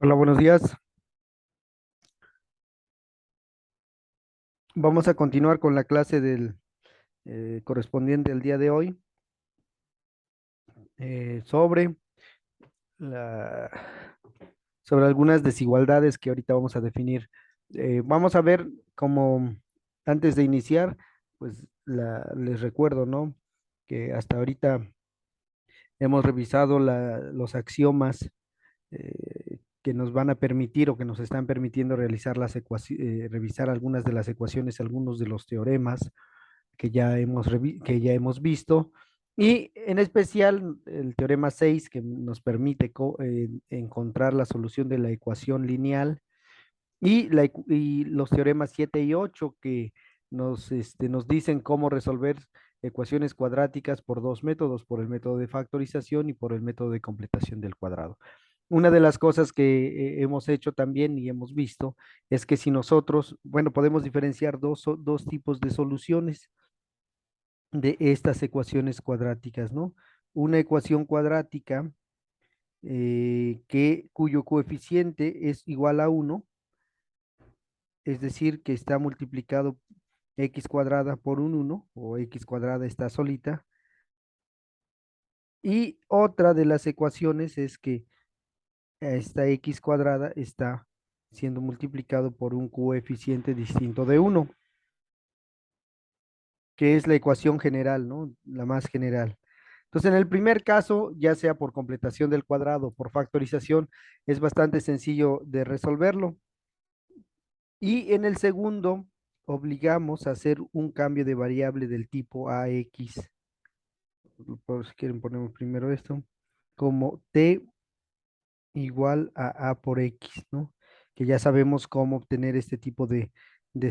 Hola, buenos días. Vamos a continuar con la clase del correspondiente al día de hoy sobre la, sobre algunas desigualdades que ahorita vamos a definir. Vamos a ver cómo, antes de iniciar, pues les recuerdo, ¿no? Que hasta ahorita hemos revisado los axiomas que nos van a permitir o que nos están permitiendo realizar revisar algunas de las ecuaciones, algunos de los teoremas que ya hemos visto, y en especial el teorema 6 que nos permite encontrar la solución de la ecuación lineal, y los teoremas 7 y 8 que nos dicen cómo resolver ecuaciones cuadráticas por dos métodos, por el método de factorización y por el método de completación del cuadrado. Una de las cosas que hemos hecho también y hemos visto es que si nosotros, bueno, podemos diferenciar dos tipos de soluciones de estas ecuaciones cuadráticas, ¿no? Una ecuación cuadrática cuyo coeficiente es igual a uno, es decir, que está multiplicado x cuadrada por un uno o x cuadrada está solita. Y otra de las ecuaciones es que esta x cuadrada está siendo multiplicado por un coeficiente distinto de uno, que es la ecuación general, ¿no? La más general. Entonces, en el primer caso, ya sea por completación del cuadrado o por factorización, es bastante sencillo de resolverlo. Y en el segundo, obligamos a hacer un cambio de variable del tipo AX. Por si quieren, ponemos primero esto, como T igual a A por X, ¿no? Que ya sabemos cómo obtener este tipo de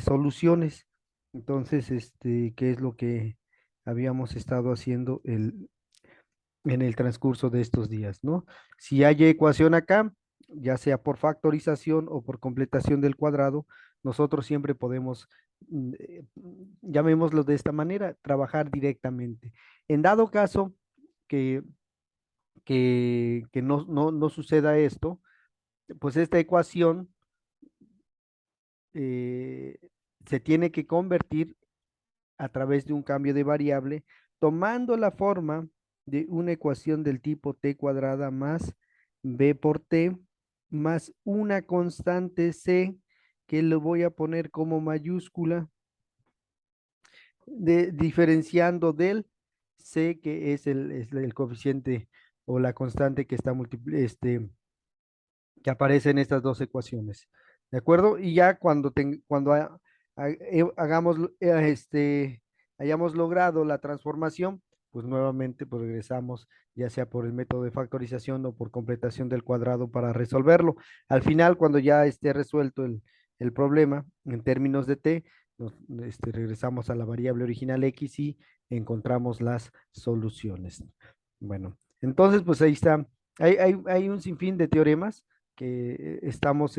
soluciones. Entonces, ¿qué es lo que habíamos estado haciendo en el transcurso de estos días, ¿no? Si hay ecuación acá, ya sea por factorización o por completación del cuadrado, nosotros siempre podemos, llamémoslo de esta manera, trabajar directamente. En dado caso que, que no suceda esto, pues esta ecuación eh, se tiene que convertir a través de un cambio de variable, tomando la forma de una ecuación del tipo t cuadrada más b por t más una constante c que le voy a poner como mayúscula, diferenciando del c que es el coeficiente o la constante que está que aparece en estas dos ecuaciones. ¿De acuerdo? Y ya cuando hagamos, hayamos logrado la transformación, pues nuevamente pues regresamos, ya sea por el método de factorización o por completación del cuadrado para resolverlo. Al final, cuando ya esté resuelto el problema en términos de t, regresamos a la variable original x y encontramos las soluciones. Bueno, entonces pues ahí está. Hay un sinfín de teoremas que estamos,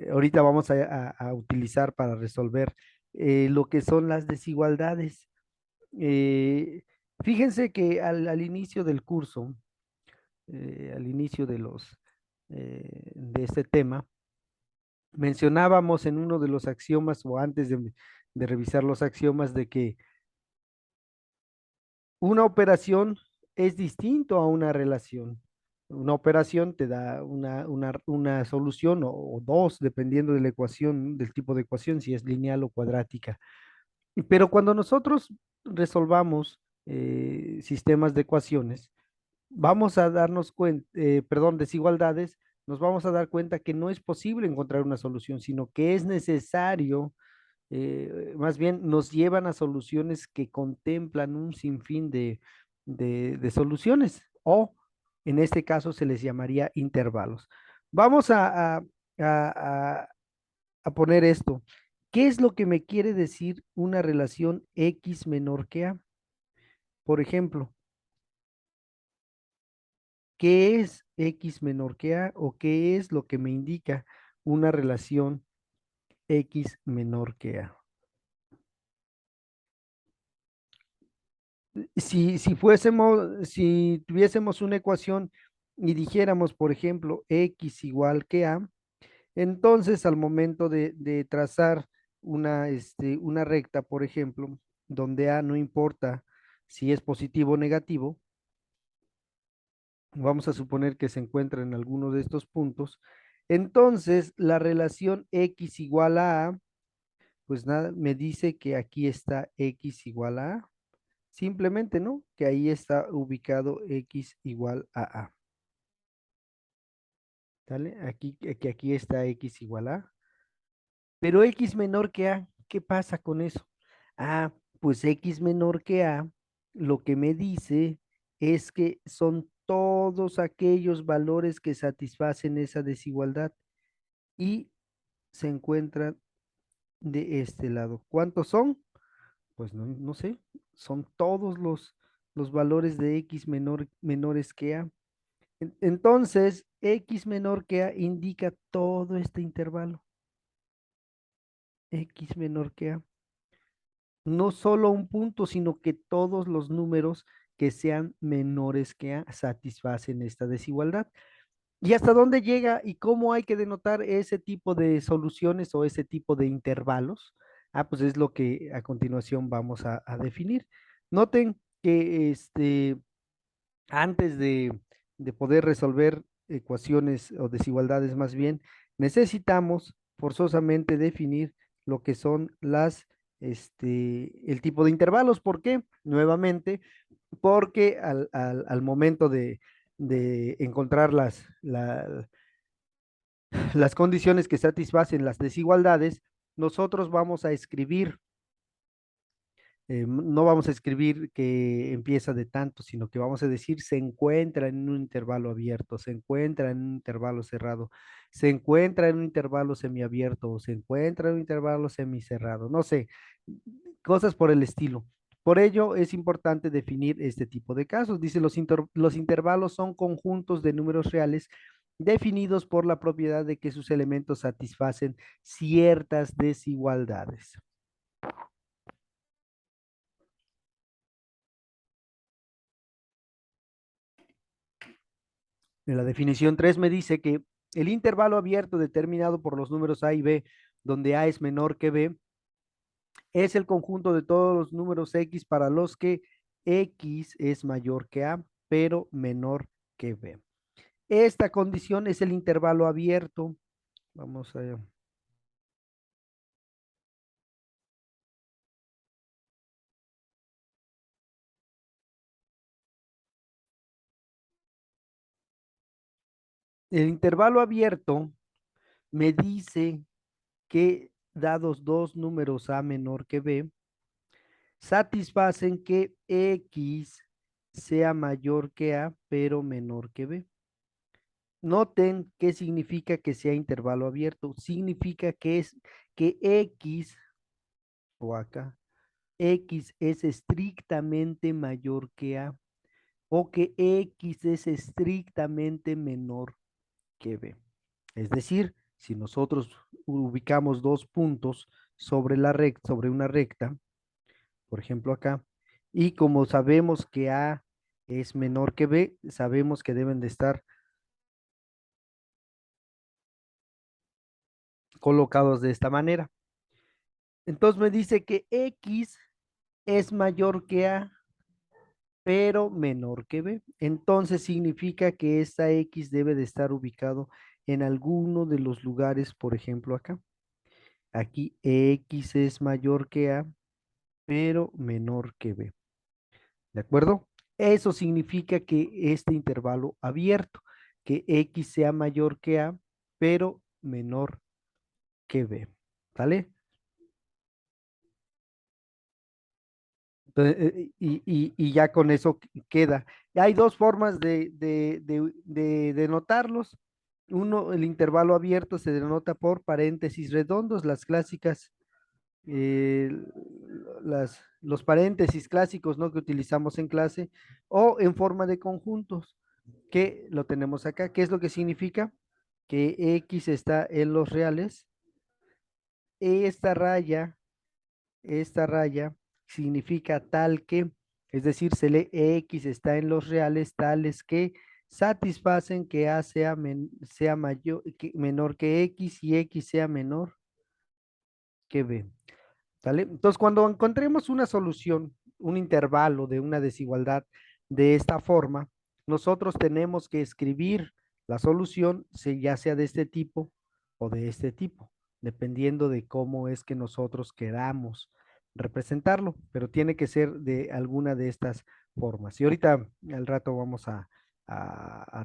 ahorita vamos a utilizar para resolver lo que son las desigualdades. Eh, Fíjense que al inicio del curso, al inicio de este tema, mencionábamos en uno de los axiomas o antes de revisar los axiomas de que una operación es distinto a una relación. Una operación te da una solución o dos, dependiendo de la ecuación, del tipo de ecuación, si es lineal o cuadrática. Pero cuando nosotros resolvamos sistemas de ecuaciones, vamos a darnos cuenta, perdón, desigualdades, nos vamos a dar cuenta que no es posible encontrar una solución, sino que es necesario, más bien nos llevan a soluciones que contemplan un sinfín de soluciones, o en este caso se les llamaría intervalos. Vamos a- a poner esto. ¿Qué es lo que me quiere decir una relación X menor que A? Por ejemplo, ¿qué es X menor que A o qué es lo que me indica una relación X menor que A? Si tuviésemos una ecuación y dijéramos, por ejemplo, x igual que a, entonces al momento de trazar una recta, por ejemplo, donde a no importa si es positivo o negativo, vamos a suponer que se encuentra en alguno de estos puntos, entonces la relación x igual a a, pues nada, me dice que aquí está x igual a a. Simplemente, ¿no? Que ahí está ubicado x igual a a. ¿Sale? Que aquí está x igual a a. Pero x menor que a, ¿qué pasa con eso? Ah, pues x menor que a, lo que me dice es que son todos aquellos valores que satisfacen esa desigualdad y se encuentran de este lado. ¿Cuántos son? Pues no sé, son todos los valores de x menores que a. Entonces, x menor que a indica todo este intervalo. X menor que a. No solo un punto, sino que todos los números que sean menores que a satisfacen esta desigualdad. ¿Y hasta dónde llega y cómo hay que denotar ese tipo de soluciones o ese tipo de intervalos? Ah, pues es lo que a continuación vamos a definir. Noten que antes de poder resolver ecuaciones o desigualdades más bien, necesitamos forzosamente definir lo que son el tipo de intervalos. ¿Por qué? Nuevamente, porque al momento de encontrar las condiciones que satisfacen las desigualdades, nosotros vamos a escribir no vamos a escribir que empieza de tanto, sino que vamos a decir se encuentra en un intervalo abierto, se encuentra en un intervalo cerrado, se encuentra en un intervalo semiabierto o se encuentra en un intervalo semicerrado, no sé, cosas por el estilo. Por ello es importante definir este tipo de casos. Dice, los intervalos son conjuntos de números reales definidos por la propiedad de que sus elementos satisfacen ciertas desigualdades. En la definición 3 me dice que el intervalo abierto determinado por los números a y b, donde a es menor que b, es el conjunto de todos los números x para los que x es mayor que a, pero menor que b. Esta condición es el intervalo abierto. Vamos a... El intervalo abierto me dice que dados dos números a menor que b, satisfacen que x sea mayor que a, pero menor que b. Noten qué significa que sea intervalo abierto. Significa que es que x, o acá, x es estrictamente mayor que a, o que x es estrictamente menor que b. Es decir, si nosotros ubicamos dos puntos sobre sobre una recta, por ejemplo acá, y como sabemos que a es menor que b, sabemos que deben de estar colocados de esta manera. Entonces me dice que x es mayor que a, pero menor que b. Entonces significa que esta x debe de estar ubicado en alguno de los lugares, por ejemplo acá. Aquí x es mayor que a, pero menor que b. ¿De acuerdo? Eso significa que este intervalo abierto, que x sea mayor que a, pero menor que b. ¿Vale? Entonces, y ya con eso queda. Hay dos formas de denotarlos. Uno, el intervalo abierto se denota por paréntesis redondos, las clásicas, eh, los paréntesis clásicos, ¿no? Que utilizamos en clase, o en forma de conjuntos, que lo tenemos acá. ¿Qué es lo que significa? Que X está en los reales. Esta raya Esta raya significa tal que, es decir, se lee X está en los reales tales que satisfacen que A sea menor que X y X sea menor que B. ¿Sale? Entonces, cuando encontremos una solución, un intervalo de una desigualdad de esta forma, nosotros tenemos que escribir la solución, ya sea de este tipo o de este tipo, dependiendo de cómo es que nosotros queramos representarlo, pero tiene que ser de alguna de estas formas. Y ahorita al rato vamos a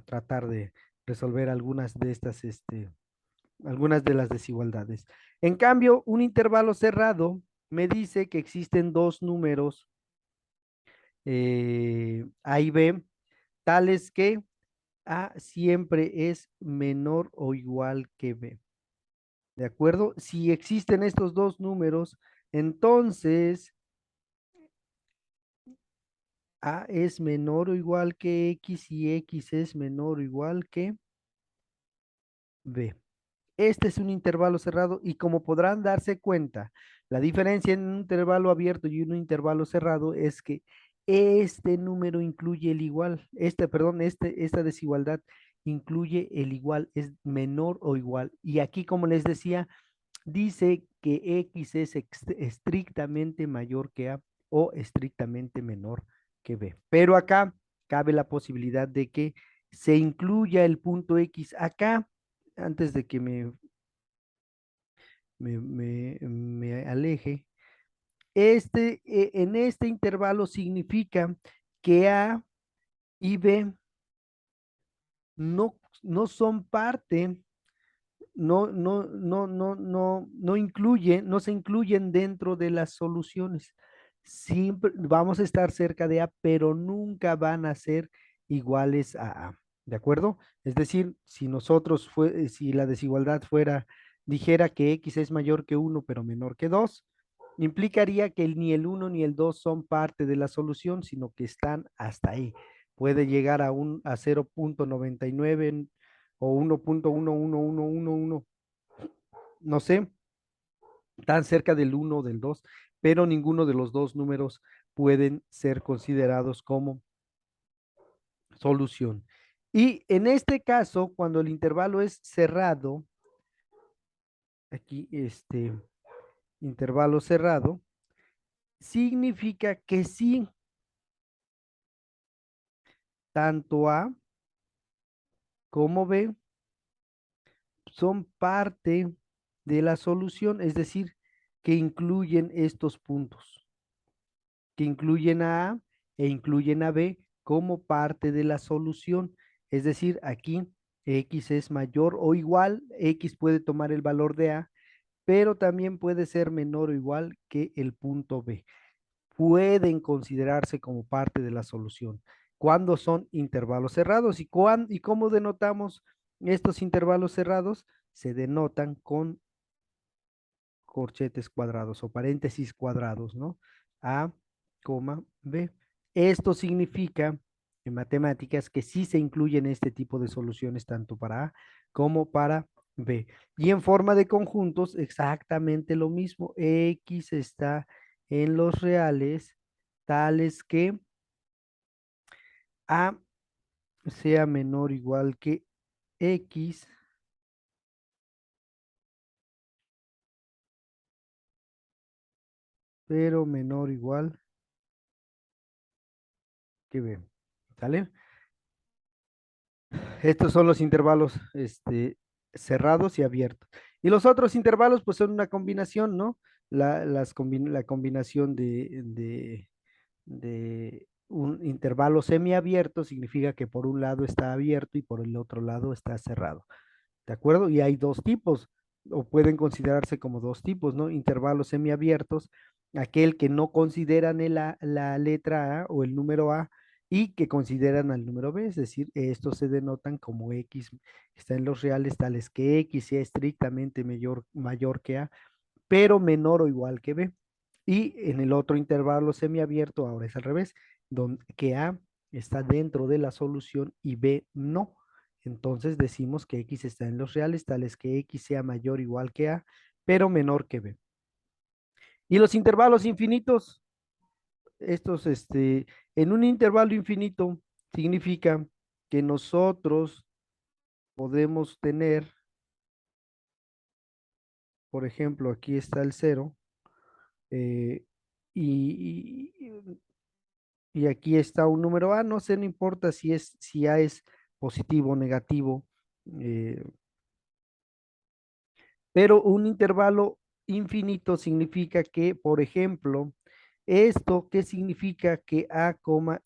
tratar de resolver algunas de estas, algunas de las desigualdades. En cambio, un intervalo cerrado me dice que existen dos números A y B, tales que A siempre es menor o igual que B. ¿De acuerdo? Si existen estos dos números, entonces A es menor o igual que X y X es menor o igual que B. Este es un intervalo cerrado y como podrán darse cuenta, la diferencia en un intervalo abierto y un intervalo cerrado es que este número incluye el igual, perdón, esta desigualdad incluye el igual, es menor o igual. Y aquí, como les decía, dice que X es estrictamente mayor que A o estrictamente menor que B. Pero acá cabe la posibilidad de que se incluya el punto X acá antes de que me aleje. En este intervalo significa que A y B no son parte, no se incluyen dentro de las soluciones. Siempre vamos a estar cerca de A, pero nunca van a ser iguales a A. ¿De acuerdo? Es decir, si la desigualdad dijera que X es mayor que 1, pero menor que 2, implicaría que ni el 1 ni el 2 son parte de la solución, sino que están hasta ahí. Puede llegar a 0,99 o 1,11111, no sé, tan cerca del 1 o del 2, pero ninguno de los dos números pueden ser considerados como solución. Y en este caso, cuando el intervalo es cerrado, aquí intervalo cerrado, significa que sí, tanto A como B son parte de la solución, es decir, que incluyen estos puntos, que incluyen a A e incluyen a B como parte de la solución. Es decir, aquí X es mayor o igual, X puede tomar el valor de A, pero también puede ser menor o igual que el punto B. Pueden considerarse como parte de la solución cuando son intervalos cerrados. ¿Y cómo denotamos estos intervalos cerrados? Se denotan con corchetes cuadrados o paréntesis cuadrados, ¿no? A, B. Esto significa en matemáticas que sí se incluyen este tipo de soluciones tanto para A como para B. Y en forma de conjuntos, exactamente lo mismo. X está en los reales tales que A sea menor o igual que X, pero menor o igual que B. ¿Sale? Estos son los intervalos cerrados y abiertos. Y los otros intervalos, pues son una combinación, ¿no? La combinación de un intervalo semiabierto significa que por un lado está abierto y por el otro lado está cerrado. ¿De acuerdo? Y hay dos tipos, o pueden considerarse como dos tipos, ¿no? Intervalos semiabiertos, aquel que no consideran la letra A o el número A y que consideran al número B, es decir, estos se denotan como X, está en los reales tales que X sea estrictamente mayor que A, pero menor o igual que B. Y en el otro intervalo semiabierto, ahora es al revés, donde que A está dentro de la solución y B no. Entonces decimos que X está en los reales, tales que X sea mayor o igual que A, pero menor que B. Y los intervalos infinitos, estos, en un intervalo infinito significa que nosotros podemos tener, por ejemplo, aquí está el cero, eh, y, y- y aquí está un número A, no sé, no importa si A es positivo o negativo, eh, pero un intervalo infinito significa que, por ejemplo, esto, ¿qué significa que A,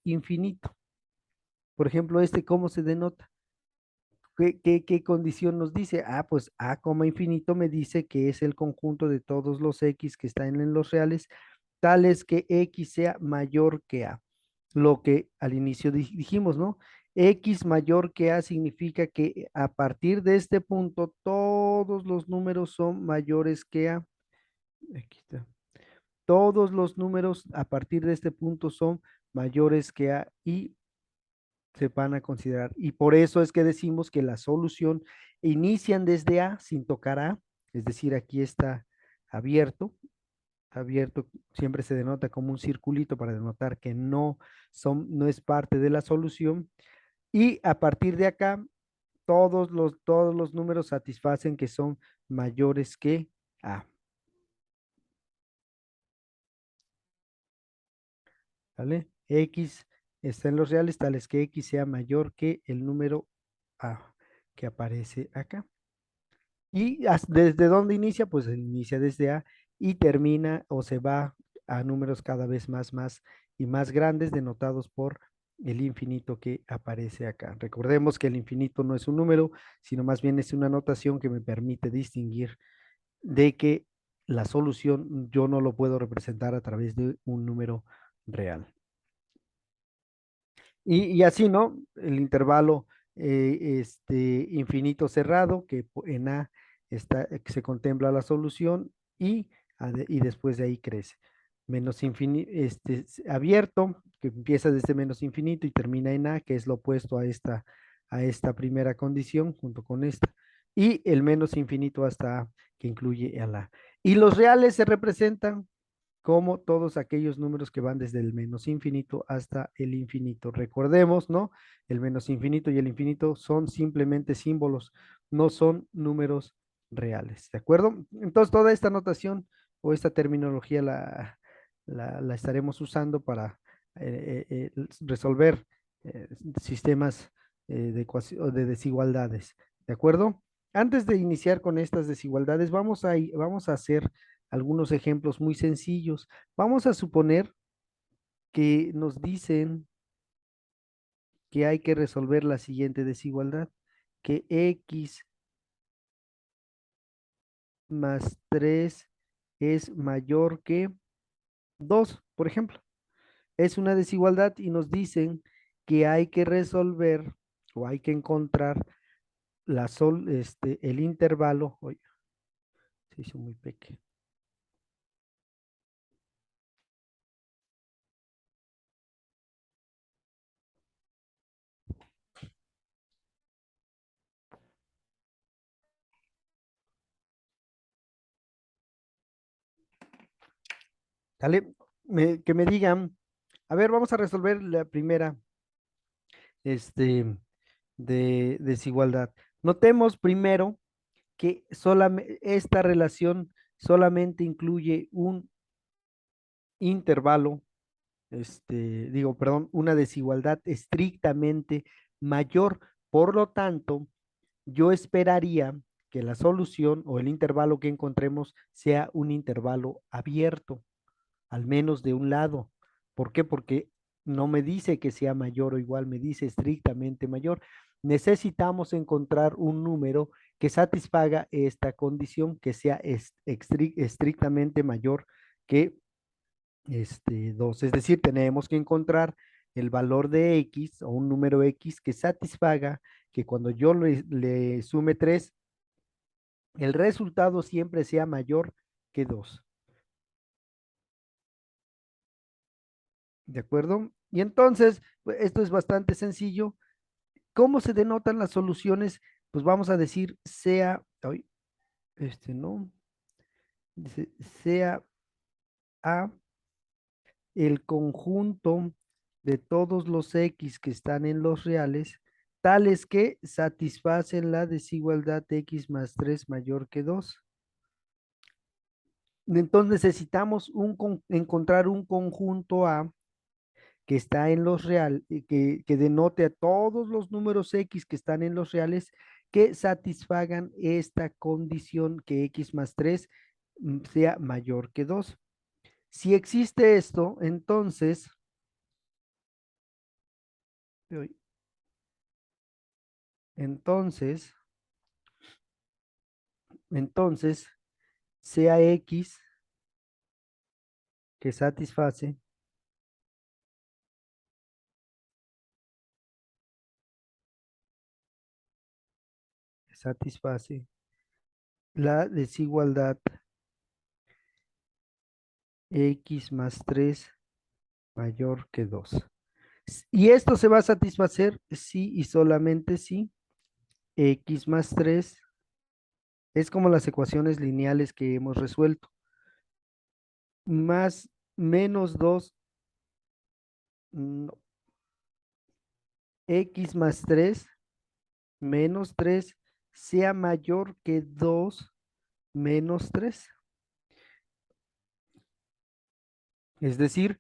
infinito? Por ejemplo, ¿cómo se denota? ¿Qué condición nos dice? Ah, pues A, infinito me dice que es el conjunto de todos los X que están en los reales, tales que X sea mayor que A. Lo que al inicio dijimos, ¿no? X mayor que A significa que a partir de este punto todos los números son mayores que A. Aquí está. Todos los números a partir de este punto son mayores que A y se van a considerar. Y por eso es que decimos que la solución inician desde A sin tocar A, es decir, aquí está abierto, abierto siempre se denota como un circulito para denotar que no es parte de la solución. Y a partir de acá, todos los números satisfacen que son mayores que A. ¿Vale? X está en los reales tales que X sea mayor que el número A que aparece acá. ¿Y desde dónde inicia? Pues inicia desde A y termina o se va a números cada vez más y más grandes, denotados por el infinito que aparece acá. Recordemos que el infinito no es un número, sino más bien es una notación que me permite distinguir de que la solución yo no lo puedo representar a través de un número real. Y así, ¿no? El intervalo infinito cerrado, que en A está, que se contempla la solución y después de ahí crece. Menos infinito, abierto, que empieza desde menos infinito y termina en A, que es lo opuesto a esta primera condición, junto con esta. Y el menos infinito hasta A, que incluye a la. Y los reales se representan como todos aquellos números que van desde el menos infinito hasta el infinito. Recordemos, ¿no? El menos infinito y el infinito son simplemente símbolos, no son números reales, ¿de acuerdo? Entonces, toda esta notación o esta terminología la estaremos usando para resolver sistemas de desigualdades, ¿de acuerdo? Antes de iniciar con estas desigualdades, vamos a hacer algunos ejemplos muy sencillos. Vamos a suponer que nos dicen que hay que resolver la siguiente desigualdad, que x más 3 es mayor que 2, por ejemplo. Es una desigualdad y nos dicen que hay que resolver o hay que encontrar el intervalo. Oye, se hizo muy pequeño. ¿Sale? Que me digan, a ver, vamos a resolver la primera, este, de desigualdad. Notemos primero que esta relación solamente incluye un intervalo, perdón, una desigualdad estrictamente mayor. Por lo tanto, yo esperaría que la solución o el intervalo que encontremos sea un intervalo abierto, al menos de un lado. ¿Por qué? Porque no me dice que sea mayor o igual, me dice estrictamente mayor. Necesitamos encontrar un número que satisfaga esta condición, que sea estrictamente mayor que 2. Es decir, tenemos que encontrar el valor de X o un número X que satisfaga que cuando yo le sume 3, el resultado siempre sea mayor que 2. ¿De acuerdo? Y entonces, pues, esto es bastante sencillo. ¿Cómo se denotan las soluciones? Pues vamos a decir sea, ay, no, dice, sea A el conjunto de todos los X que están en los reales tales que satisfacen la desigualdad de x más 3 mayor que 2. Entonces necesitamos encontrar un conjunto A que está en los reales, que denote a todos los números X que están en los reales que satisfagan esta condición que X más 3 sea mayor que 2. Si existe esto, entonces, entonces, sea X que satisface la desigualdad X más 3 mayor que 2. Y esto se va a satisfacer si y solamente si X más 3 es como las ecuaciones lineales que hemos resuelto. Más menos 2 no, X más 3 menos 3 sea mayor que 2 menos 3. Es decir,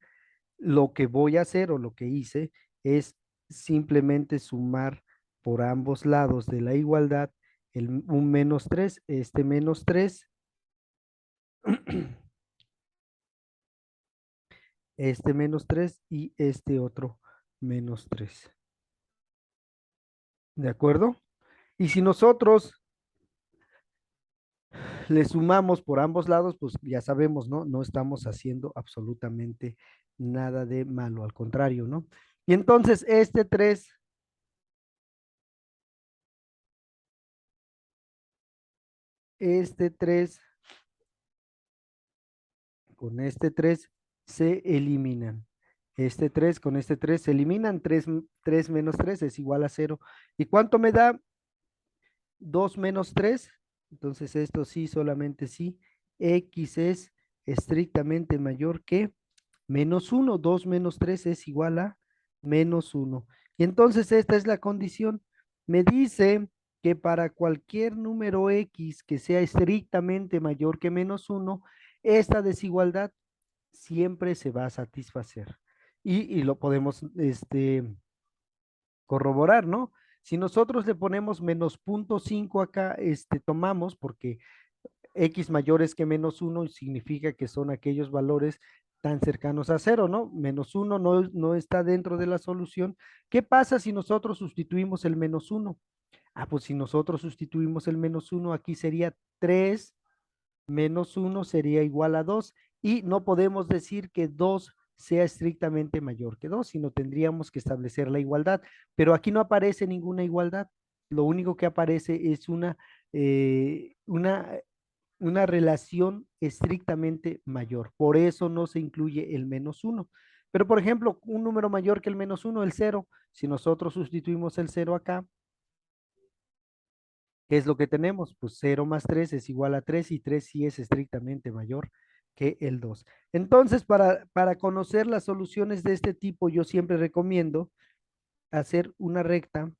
lo que voy a hacer o lo que hice es simplemente sumar por ambos lados de la igualdad un menos 3, este menos 3, este menos 3 y este otro menos 3. ¿De acuerdo? Y si nosotros le sumamos por ambos lados, pues ya sabemos, ¿no? No estamos haciendo absolutamente nada de malo, al contrario, ¿no? Y entonces este 3 con este 3 se eliminan. Este 3 con este 3 se eliminan. 3 menos 3 es igual a 0. ¿Y cuánto me da 2 menos 3? Entonces esto sí, solamente sí. X es estrictamente mayor que menos 1. 2 menos 3 es igual a menos 1. Y entonces esta es la condición. Me dice que para cualquier número X que sea estrictamente mayor que menos 1, esta desigualdad siempre se va a satisfacer. Y lo podemos corroborar, ¿no? Si nosotros le ponemos menos 0.5 acá, tomamos, porque X mayores que menos 1 significa que son aquellos valores tan cercanos a cero, ¿no? Menos 1 no está dentro de la solución. ¿Qué pasa si nosotros sustituimos el menos 1? Ah, pues si nosotros sustituimos el menos 1, aquí sería 3 menos 1 sería igual a 2 y no podemos decir que 2 sea estrictamente mayor que 2, sino tendríamos que establecer la igualdad, pero aquí no aparece ninguna igualdad, lo único que aparece es eh, una, una relación estrictamente mayor, por eso no se incluye el menos 1. Pero por ejemplo, un número mayor que el menos 1, el cero, si nosotros sustituimos el cero acá, ¿qué es lo que tenemos? Pues 0 más 3 es igual a 3 y 3 sí es estrictamente mayor que el 2. Entonces, para conocer las soluciones de este tipo, yo siempre recomiendo hacer una recta,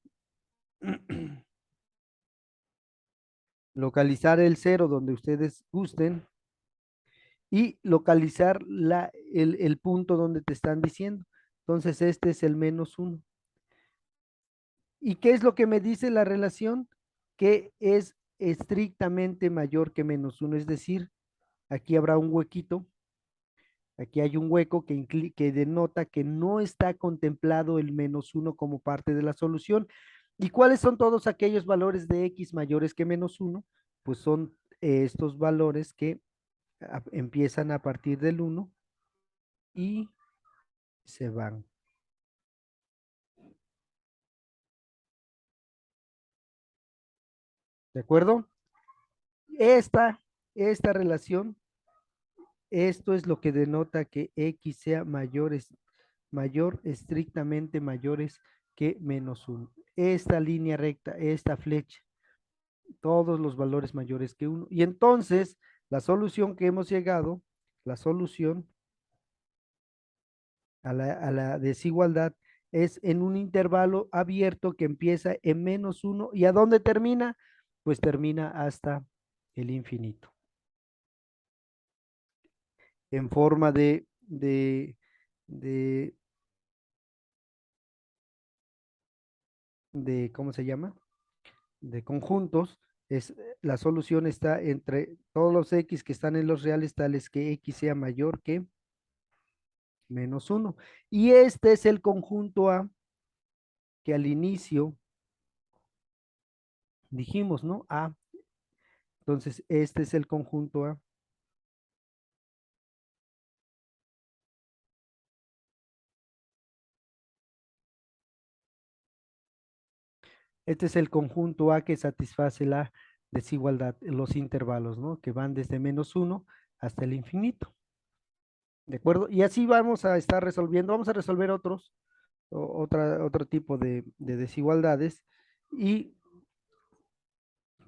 localizar el cero donde ustedes gusten y localizar el punto donde te están diciendo. Entonces, este es el menos 1. ¿Y qué es lo que me dice la relación? Que es estrictamente mayor que menos 1, es decir, aquí habrá un huequito, aquí hay un hueco que denota que no está contemplado el menos 1 como parte de la solución. ¿Y cuáles son todos aquellos valores de x mayores que menos 1? Pues son estos valores que empiezan a partir del 1 y se van. ¿De acuerdo? Esta, esta relación, esto es lo que denota que x sea mayor, estrictamente mayores que menos 1. Esta línea recta, esta flecha, todos los valores mayores que 1. Y entonces, la solución que hemos llegado, la solución a la desigualdad es en un intervalo abierto que empieza en -1 y ¿a dónde termina? Pues termina hasta el infinito, en forma de, ¿cómo se llama? De conjuntos. La solución está entre todos los x que están en los reales tales que x sea mayor que -1. Y este es el conjunto A que al inicio dijimos, ¿no? A. Entonces, este es el conjunto A. Este es el conjunto A que satisface la desigualdad, los intervalos, ¿no? Que van desde -1 hasta el infinito. ¿De acuerdo? Y así vamos a estar resolviendo, vamos a resolver otro tipo de desigualdades y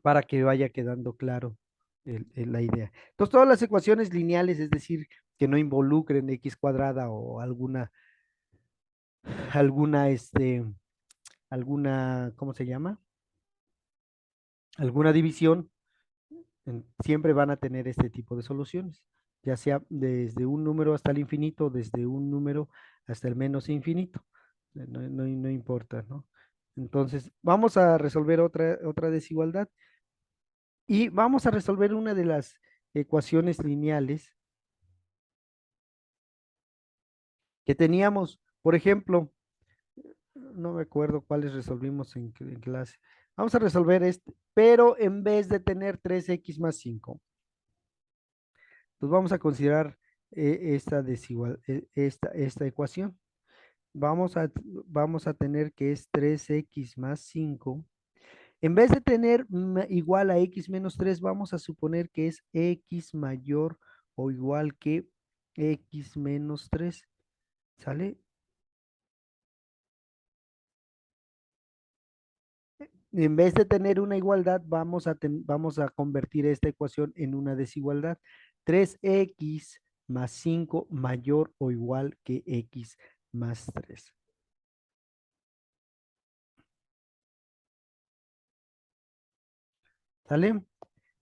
para que vaya quedando claro la idea. Entonces, todas las ecuaciones lineales, es decir, que no involucren x cuadrada o alguna, ¿cómo se llama? Alguna división, siempre van a tener este tipo de soluciones, ya sea desde un número hasta el infinito, desde un número hasta el menos infinito, no importa, ¿no? Entonces, vamos a resolver otra desigualdad y vamos a resolver una de las ecuaciones lineales que teníamos, por ejemplo, no me acuerdo cuáles resolvimos en clase. Vamos a resolver este, pero en vez de tener 3x más 5, pues vamos a considerar esta ecuación. Vamos a, vamos a tener que es 3x más 5. En vez de tener igual a x-3, vamos a suponer que es x mayor o igual que x-3. ¿Sale? En vez de tener una igualdad, vamos a convertir esta ecuación en una desigualdad. 3x más 5 mayor o igual que x-3. ¿Sale?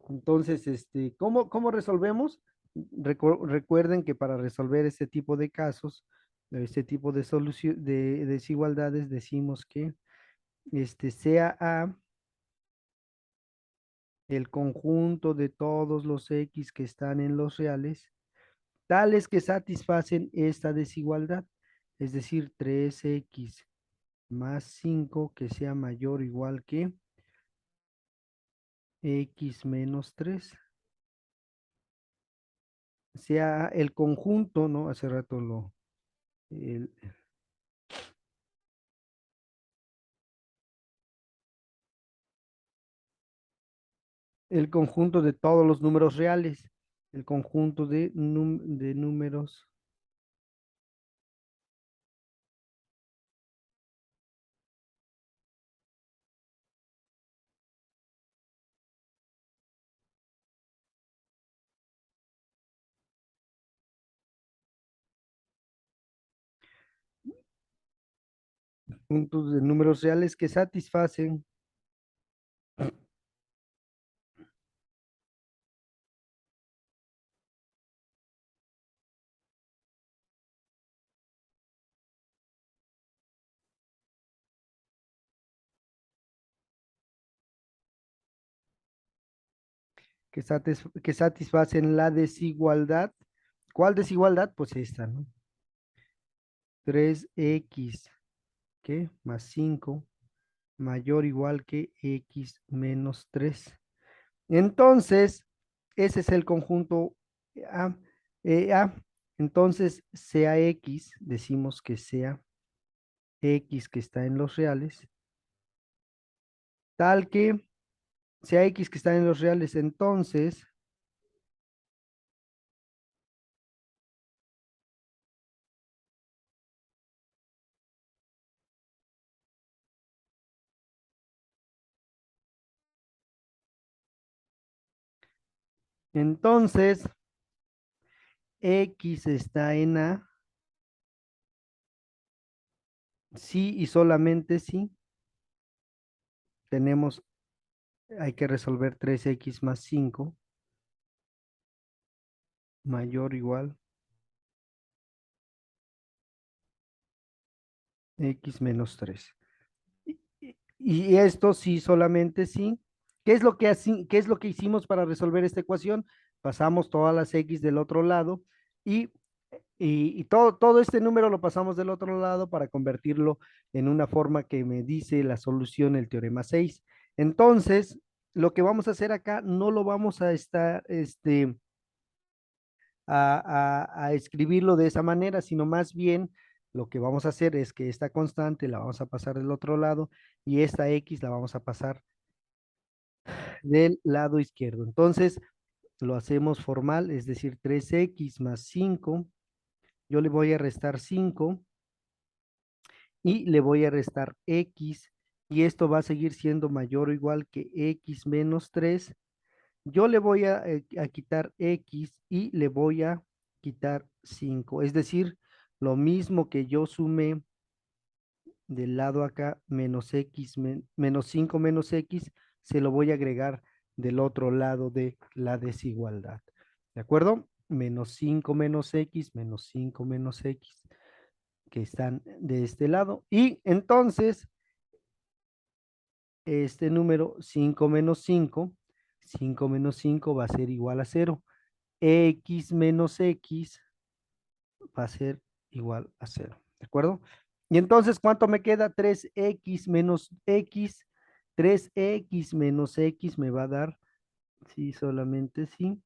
Entonces, ¿cómo resolvemos? Recuerden que para resolver este tipo de casos, este tipo de solución de desigualdades, decimos que sea A el conjunto de todos los x que están en los reales, tales que satisfacen esta desigualdad, es decir, 3x más 5 que sea mayor o igual que x-3, sea el conjunto, ¿no? Hace rato el, el conjunto de todos los números reales, el conjunto de números, conjuntos de números reales que satisfacen la desigualdad. ¿Cuál desigualdad? Pues esta, ¿no? 3x, ¿qué? Más 5 mayor o igual que x-3. Entonces, ese es el conjunto A. A. Entonces, sea X, decimos que sea X que está en los reales, tal que sea X que está en los reales, entonces X está en A sí y solamente si tenemos, hay que resolver 3x más 5 mayor o igual x menos 3. Y esto sí, solamente sí. ¿Qué es lo que qué es lo que hicimos para resolver esta ecuación? Pasamos todas las x del otro lado y, y todo este número lo pasamos del otro lado para convertirlo en una forma que me dice la solución del teorema 6. Entonces, lo que vamos a hacer acá no lo vamos a estar, a escribirlo de esa manera, sino más bien lo que vamos a hacer es que esta constante la vamos a pasar del otro lado y esta x la vamos a pasar del lado izquierdo. Entonces, lo hacemos formal, es decir, 3x más 5. Yo le voy a restar 5 y le voy a restar x, y esto va a seguir siendo mayor o igual que x menos 3. Yo le voy a quitar x y le voy a quitar 5. Es decir, lo mismo que yo sumé del lado acá, menos x, menos 5 menos x, se lo voy a agregar del otro lado de la desigualdad. ¿De acuerdo? Menos 5 menos x, menos 5 menos x, que están de este lado. Y entonces, este número 5 menos 5 va a ser igual a 0. X menos x va a ser igual a 0. ¿De acuerdo? Y entonces, ¿cuánto me queda? 3x menos x. 3x menos x me va a dar, sí, solamente sí,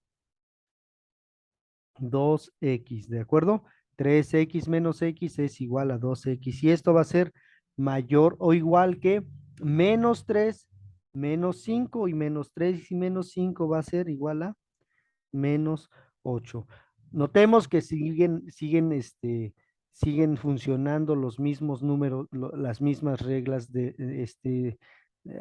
2x, ¿de acuerdo? 3x menos x es igual a 2x. Y esto va a ser mayor o igual que menos 3 menos 5, y menos 3 y menos 5 va a ser igual a menos 8. Notemos que siguen funcionando los mismos números, las mismas reglas de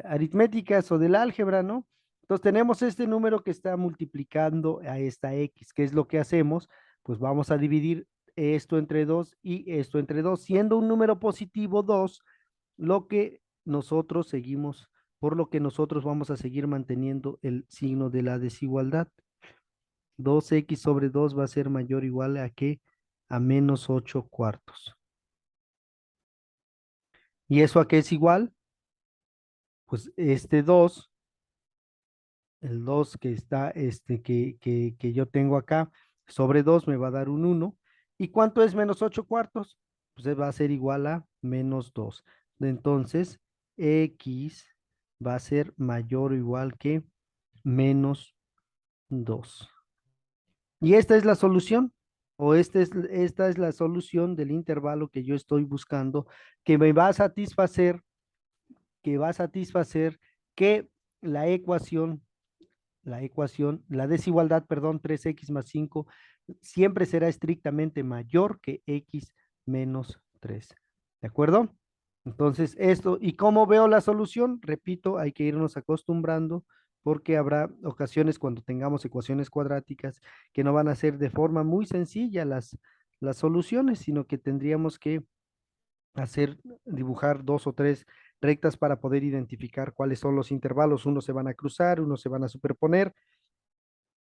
aritméticas o del álgebra, ¿no? Entonces tenemos este número que está multiplicando a esta x. ¿Qué es lo que hacemos? Pues vamos a dividir esto entre 2 y esto entre 2, siendo un número positivo 2, lo que nosotros seguimos, por lo que nosotros vamos a seguir manteniendo el signo de la desigualdad. 2x sobre 2 va a ser mayor o igual a qué? A menos 8 cuartos. ¿Y eso a qué es igual? Pues este 2, el 2 que está, que yo tengo acá, sobre 2 me va a dar un 1. ¿Y cuánto es menos 8 cuartos? Pues va a ser igual a menos 2. Entonces, x va a ser mayor o igual que menos 2. Y esta es la solución, o esta es la solución del intervalo que yo estoy buscando, que me va a satisfacer, que va a satisfacer que la ecuación, la desigualdad, perdón, 3x más 5 siempre será estrictamente mayor que x menos 3. ¿De acuerdo? Entonces, esto, ¿y cómo veo la solución? Repito, hay que irnos acostumbrando porque habrá ocasiones cuando tengamos ecuaciones cuadráticas que no van a ser de forma muy sencilla las soluciones, sino que tendríamos que dibujar dos o tres rectas para poder identificar cuáles son los intervalos. Unos se van a cruzar, unos se van a superponer,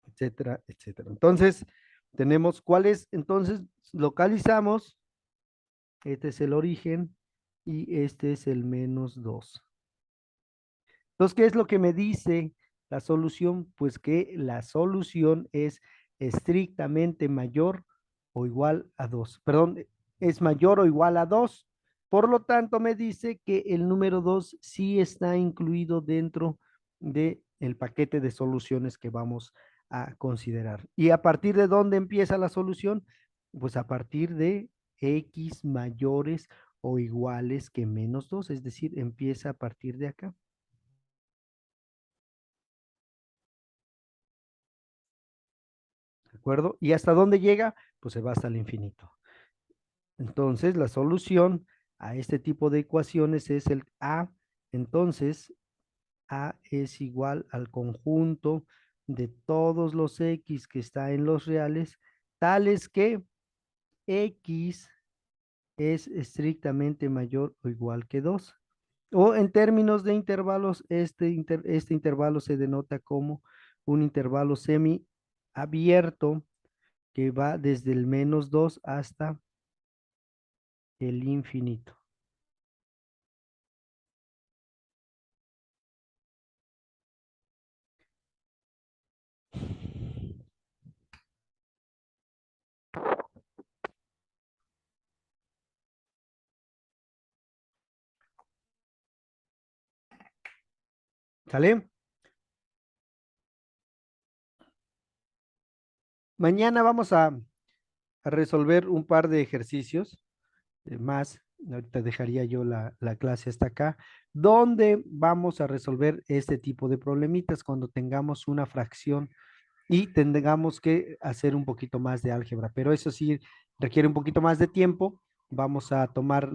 etcétera, etcétera. Entonces, tenemos cuáles, entonces localizamos, este es el origen y este es el menos 2. Entonces, ¿qué es lo que me dice la solución? Pues que la solución es estrictamente mayor o igual a 2. Perdón, es mayor o igual a 2. Por lo tanto, me dice que el número 2 sí está incluido dentro del paquete de soluciones que vamos a considerar. ¿Y a partir de dónde empieza la solución? Pues a partir de x mayores o iguales que menos 2, es decir, empieza a partir de acá. ¿De acuerdo? ¿Y hasta dónde llega? Pues se va hasta el infinito. Entonces, la solución a este tipo de ecuaciones es el A. Entonces, A es igual al conjunto de todos los X que está en los reales, tales que X es estrictamente mayor o igual que 2. O en términos de intervalos, este intervalo se denota como un intervalo semiabierto que va desde el -2 hasta el infinito. ¿Sale? Mañana vamos a resolver un par de ejercicios más. Ahorita dejaría yo la clase hasta acá, donde vamos a resolver este tipo de problemitas cuando tengamos una fracción y tengamos que hacer un poquito más de álgebra, pero eso sí requiere un poquito más de tiempo. Vamos a tomar,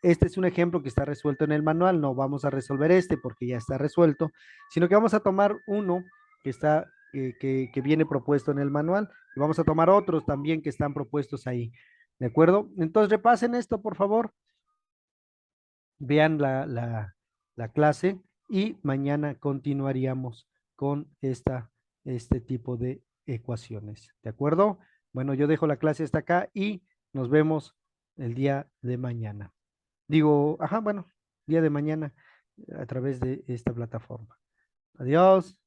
este es un ejemplo que está resuelto en el manual, no vamos a resolver este porque ya está resuelto, sino que vamos a tomar uno que está, que viene propuesto en el manual y vamos a tomar otros también que están propuestos ahí. ¿De acuerdo? Entonces repasen esto, por favor, vean la clase y mañana continuaríamos con este tipo de ecuaciones. ¿De acuerdo? Bueno, yo dejo la clase hasta acá y nos vemos el día de mañana. Digo, ajá, bueno, día de mañana a través de esta plataforma. Adiós.